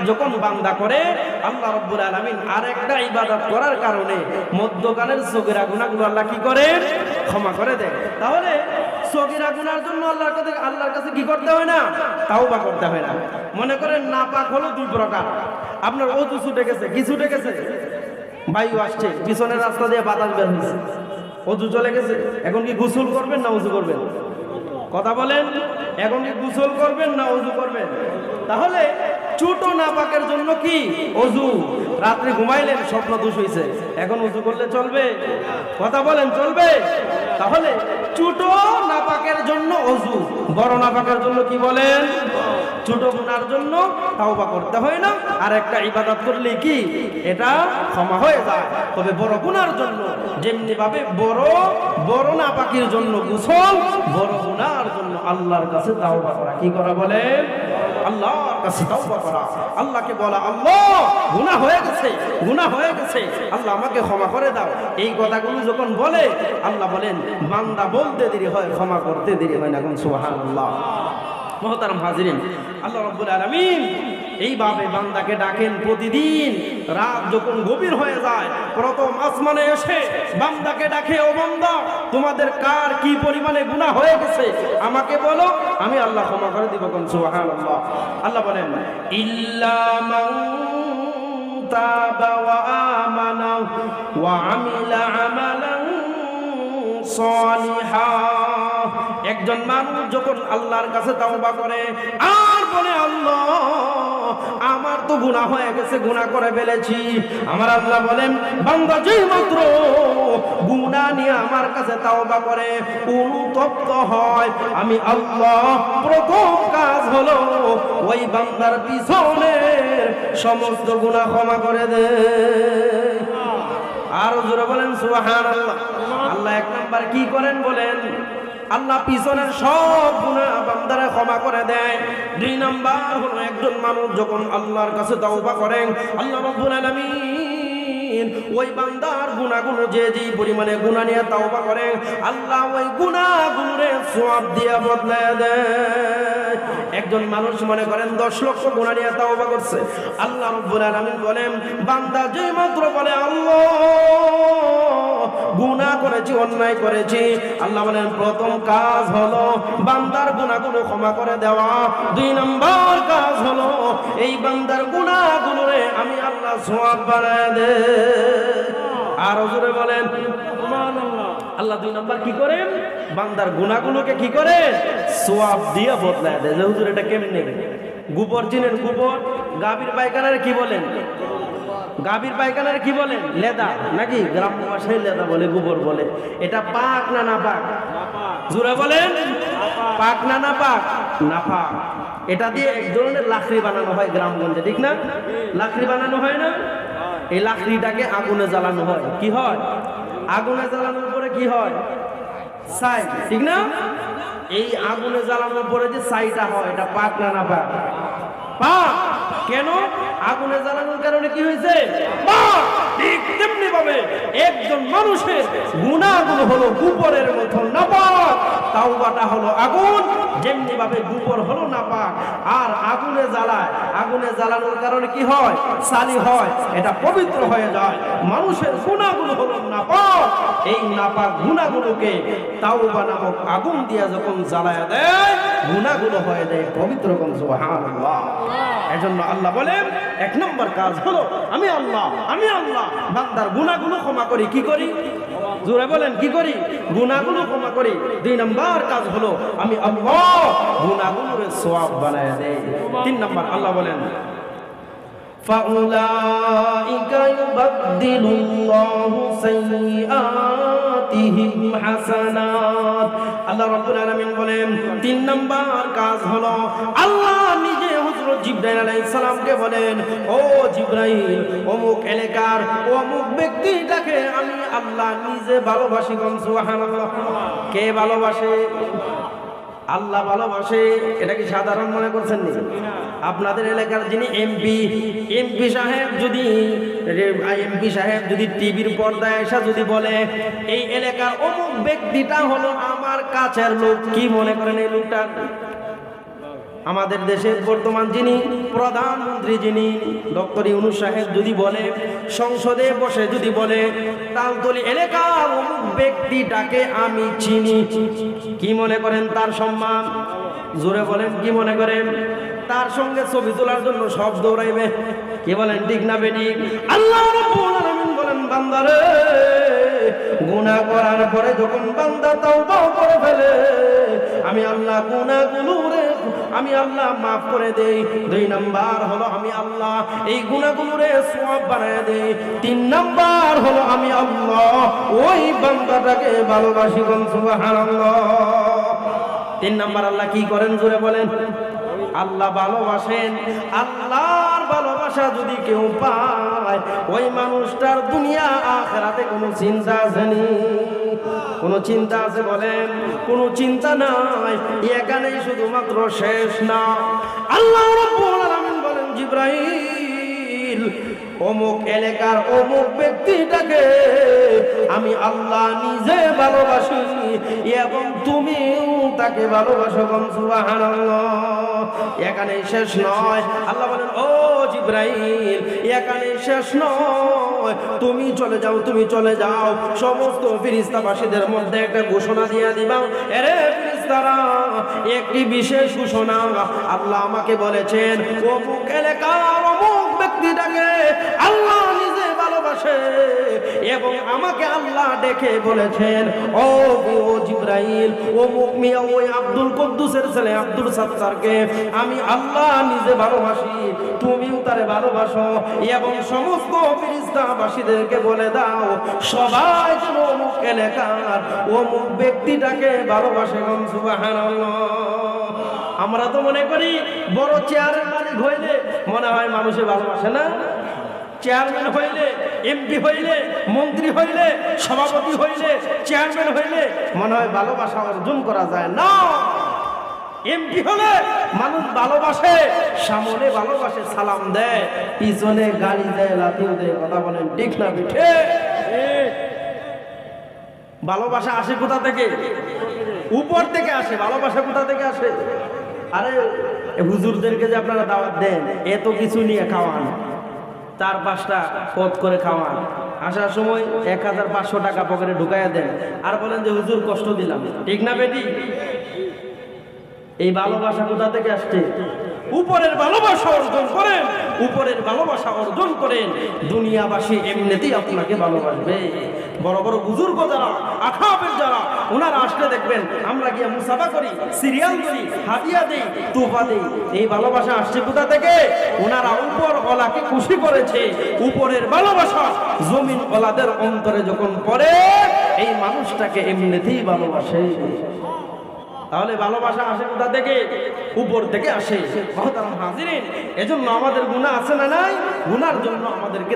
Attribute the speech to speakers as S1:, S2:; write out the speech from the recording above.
S1: যখন বান্দা করে, আল্লাহ রাব্বুল আলামিন আরেকটা ইবাদত করার কারণে মধ্যকালের সগীরা গুনাহগুলো আল্লাহ কি করে? ক্ষমা করে দেয়। তাহলে সগীরা গুনার জন্য আল্লাহর কাছে কি করতে হয় না? তাওবা করতে হয় না। মনে করেন নাপাক হলো দুই প্রকার। আপনার ওযু ছুটে গেছে, কি ছুটে গেছে? বায়ু আসছে, পিছনের রাস্তা দিয়ে বাতাস বের হয়েছে, ওযু চলে গেছে। এখন কি গোসল করবেন না ওযু করবেন? কথা বলেন, এখন কি গোসল করবেন না ওযু করবেন? তাহলে ছোট নাপাকের জন্য কি ওযু? রাত্রে ঘুমাইলেন, স্বপ্ন দোষ হইছে, এখন ওযু করলে চলবে? কথা বলেন, চলবে? তাহলে ছোট নাপাকের জন্য ওযু, বড় নাপাকের জন্য কি বলেন? ছোট গুনার জন্য তাওবা করতে হয় না, আর একটা ইবাদত করলে কি এটা ক্ষমা হয়ে যায়। তবে বড় গুনার জন্য যেমনি ভাবে বড় নাপাকের জন্য গোসল, বড় গুনার জন্য আল্লাহর কাছে তাওবা করা। কি করা বলেন? আল্লাহর কাছে তাওবা করা। আল্লাহকে বলা, আল্লাহ গুনাহ হয়ে গেছে, গুনাহ হয়ে গেছে, আল্লাহ আমাকে ক্ষমা করে দাও। এই কথাগুলো যখন বলে, আল্লাহ বলেন বান্দা বলতে দেরি হয়, ক্ষমা করতে দেরি হয় না। সুবহানাল্লাহ। মুহতারাম হাজিরিন, আল্লাহ রাব্বুল আলামিন এইভাবে বান্দাকে ডাকেন প্রতিদিন। রাত যখন গভীর হয়ে যায়, প্রথম আসমানে এসে বান্দাকে ডাকে, ও বান্দা তোমাদের কার কি পরিমাণে গুনাহ হয়ে গেছে আমাকে বলো, আমি আল্লাহ ক্ষমা করে দিব। সুবহানাল্লাহ। আল্লাহ বলেন ইল্লা মান তাবা ওয়া আমানা ওয়া আমিলা আমালান সালিহা। একজন মানুষ যখন আল্লাহর কাছে তাওবা করে আর বলে, আল্লাহ আমার তো গুনাহ হয়ে গেছে, গুনাহ করে ফেলেছি, আমার আল্লাহ বলেন বান্দা যেই মাত্র গুনাহ নিয়ে আমার কাছে তাওবা করে, অনুতপ্ত হয়, আমি আল্লাহ প্রথম কাজ হলো ওই বান্দার পিছনের সমস্ত গুনাহ ক্ষমা করে দেয়। আর জোরে বলেন সুবহানাল্লাহ। আল্লাহ এক নাম্বার কি করেন বলেন? আল্লাহ পিছনের সব গুনাহ বান্দারে ক্ষমা করে দেয়। দুই নাম্বার হলো একজন মানুষ যখন আল্লাহর কাছে তাওবা করেন, আল্লাহ রাব্বুল আলামিন ওই বান্দার গুনাহগুলো যে পরিমাণে গুনাহ নিয়ে তাওবা করে, আল্লাহ ওই গুনাহগুলোরে সওয়াব দিয়ে বদলায় দেয়। একজন মানুষ মনে করেন 10 লক্ষ গুনাহ নিয়ে তাওবা করছে, আল্লাহ রাব্বুল আলামিন বলেন বান্দা যে মাত্র বলে আল্লাহ গুনাহ করেছি, অন্যায় করেছি, আল্লাহ বলেন প্রথম কাজ হলো বান্দার গুনাহগুলো ক্ষমা করে দেওয়া। দুই নম্বর কাজ হলো এই বান্দার গুনাহগুলোরে আমি আল্লাহ সওয়াব বানায় দেই। আর জোরে বলেন সুবহানাল্লাহ। আল্লাহ দুই নম্বর কি করেন? বান্দার গুনাহগুলোকে কি করে? সওয়াব দিয়ে বদলায় দেয়। যে হুজুর এটা কেমনে? গোবর চিনেন? গোবর গাভীর পায়খানার কি বলেন? গাভীর পায়খানার কি বলেন? লেদা, নাকি গ্রাম্য ভাষায় লেদা বলে, গোবর বলে। এটা পাক না নাপাক? জোরে বলেন, পাক না নাপাক? নাপাক। এটা দিয়ে এক ধরনের লাকড়ি বানানো হয় গ্রামগঞ্জে, ঠিক না? লাকড়ি বানানো হয় না? এই লাকড়িটাকে আগুনে জ্বালানো হয়। কি হয়? আগুনে জ্বালানোর পরে কি হয়? ছাই, ঠিক না? এই আগুনে জ্বালানোর পরে যে ছাইটা হয়, এটা পাক না নাপাক? পাক। কেন? আগুনে জ্বালানোর কারণে কি হয়েছে? পাক। ঠিক তেমনি ভাবে একজন মানুষের গুনাহগুলো হলো গোবরের মতো নাপাক, তাওবাটা হলো আগুন। যেমনি ভাবে গোবর হলো নাপাক, আর আগুনে জ্বালায়, আগুনে জ্বালানোর কারণে কি হয়? সালি হয়, এটা পবিত্র হয়ে যায়। মানুষের গুনাহগুলো হলো নাপাক, এই নাপাক গুনাহগুলোকে তাওবা নামক আগুন দিয়ে যখন জ্বালায় দেয়, গুনাহগুলো হয়ে যায় পবিত্র। সুবহানাল্লাহ। এজন্য আল্লাহ বলেন এক নম্বর কাজ হলো আমি আল্লাহ বান্দার গুনাহগুলো ক্ষমা করি। কি করি? জোরে বলেন, কি করি? গুনাহগুলো ক্ষমা করি। দুই নম্বর কাজ হলো আমি আল্লাহ গুনাহগুলোর সওয়াব বানায় দেই। তিন নম্বর আল্লাহ বলেন ফাউলাইকা ইউবাদদিলুল্লাহু সাইয়্যাতিহিম হাসানাত। আল্লাহ রাব্বুল আলামিন বলেন তিন নম্বর কাজ হলো আল্লাহ নিজে হযরত জিবরাইল আলাইহিস সালামকে বলেন, ও জিবরাইল অমুক এলাকার অমুক ব্যক্তিটাকে আমি আল্লাহ নিজে ভালোবাসি। সুবহানাল্লাহ। কে ভালোবাসে? আল্লাহ ভালোবাসে। এটা কি সাধারণ মনে করছেন নি? আপনাদের এলাকার যিনি এমপি সাহেব যদি টিভির পর্দায় এসে যদি বলে এই এলাকার অমুক ব্যক্তিটা হলো আমার কাছের লোক, কি মনে করেন এই লোকটা? আমাদের দেশের বর্তমান যিনি প্রধানমন্ত্রী, যিনি ডক্টর ইউনূস সাহেব যদি বলে, সংসদে বসে যদি বলে তালতলি এলাকার অমুক ব্যক্তিটাকে আমি চিনি, কি মনে করেন তার সম্মান? জোরে বলেন, কি মনে করেন? তার সঙ্গে ছবি তোলার জন্য সব দৌড়াইবে। কি বলেন, ঠিক না বেঠিক? আল্লাহ রাব্বুল আলামিন বলেন, বান্দারে গুনাহ করার পরে যখন বান্দা তাওবা করে ফেলে, আমি আল্লাহ গুনাহগুলোরে আমি আল্লাহ মাফ করে দেই। 2 নাম্বার হলো আমি আল্লাহ এই গুনাহগুলোরে সওয়াব বানায় দেই। 3 নাম্বার হলো আমি আল্লাহ ওই বান্দাটাকে ভালোবাসি। কোন সুবহানাল্লাহ। 3 নাম্বার আল্লাহ কি করেন? জোরে বলেন। আল্লাহ ভালোবাসেন। আল্লাহর ভালোবাসা যদি কেউ পায়, ওই মানুষটার দুনিয়া আখিরাতে কোনো চিন্তা আছে নি? কোনো চিন্তা আছে বলেন? কোনো চিন্তা নাই। এখানেই শুধুমাত্র শেষ না। আল্লাহ রাব্বুল আলামিন বলেন, জিবরাইল অমুক এলাকার অমুক ব্যক্তিটাকে আমি আল্লাহ নিজে ভালোবাসি এবং তুমিও তাকে ভালোবাসো। সুবহানাল্লাহ। এখানে শেষ নয়। আল্লাহ বলেন, ও জিবরাইল এখানে শেষ নয়, তুমি চলে যাও, তুমি চলে যাও সমস্ত ফেরেশতাবাসীদের মধ্যে একটা ঘোষণা দিয়ে দিবা, আরে ফেরেশতারা একটি বিশেষ ঘোষণা আল্লাহ আমাকে বলেছেন, অমুক এলাকার অমুক ব্যক্তিটাকে আল্লাহ নিজে ভালোবাসে এবং আমাকে আল্লাহ ডেকে বলেছেন, ও জিবরাইল অমুক মিয়া ওই আব্দুল কুদ্দুসের ছেলে আব্দুল সাত্তারকে আমি আল্লাহ নিজে ভালোবাসি, তুমিও তারে ভালোবাসো এবং সমস্ত ফেরেশতাবাসীদেরকে বলে দাও সবাই যেন অমুক এলাকার অমুক ব্যক্তিটাকে ভালোবাসে। সুবহানাল্লাহ। আমরা তো মনে করি বড় চেয়ারের মালিক হইলে মনে হয় মানুষে ভালোবাসে না? চেয়ারম্যান হইলে, এমপি হইলে, মন্ত্রী হইলে, সভাপতি হইলে, চেয়ারম্যান হইলে মনে হয় ভালোবাসা অর্জন করা যায় না। এমপি হলে মানুষ ভালোবাসে, সামনে ভালোবাসে, সালাম দেয়, পিছনে গালি দেয়, লাথিও দেয়। কথা বলেন, ঠিক না বেঠিক? ভালোবাসা আসে কোথা থেকে? উপর থেকে আসে। ভালোবাসা কোথা থেকে আসে? আরে হুজুরদেরকে যে আপনারা দাওয়াত দেন, এত কিছু নিয়ে খাওয়ান, 4-5টা পদ করে খাওয়ান, আসার সময় 1500 টাকা পকেটে ঢুকাইয়া দেন, আর বলেন যে হুজুর কষ্ট দিলাম। ঠিক না বেটি? এই ভালোবাসা কোথা থেকে আসছে? উপরের ভালোবাসা অর্জন করেন, উপরের ভালোবাসা অর্জন করেন, দুনিয়াবাসী এমনিতেই আপনাকে ভালোবাসবে। বড় বড় বুজুর্গ যারা, আখাবের যারা, ওনারা আসলে দেখবেন আমরা গিয়ে মুসাফা করি, সিরিয়াল করি, হাদিয়া দেই, তোফা দেই। এই ভালোবাসা আসছে কোথা থেকে? ওনারা উপর ওয়ালাকে খুশি করেছে। উপরের ভালোবাসা জমিন ওয়ালাদের অন্তরে যখন পড়ে, এই মানুষটাকে এমনিতেই ভালোবাসে। তাহলে ভালোবাসা আসে কোথা থেকে? উপর থেকে আসে। মহতারাম হাজিরিন, এজন্য আমাদের গুনাহ আছে না নাই? গুনার জন্য আমাদেরকে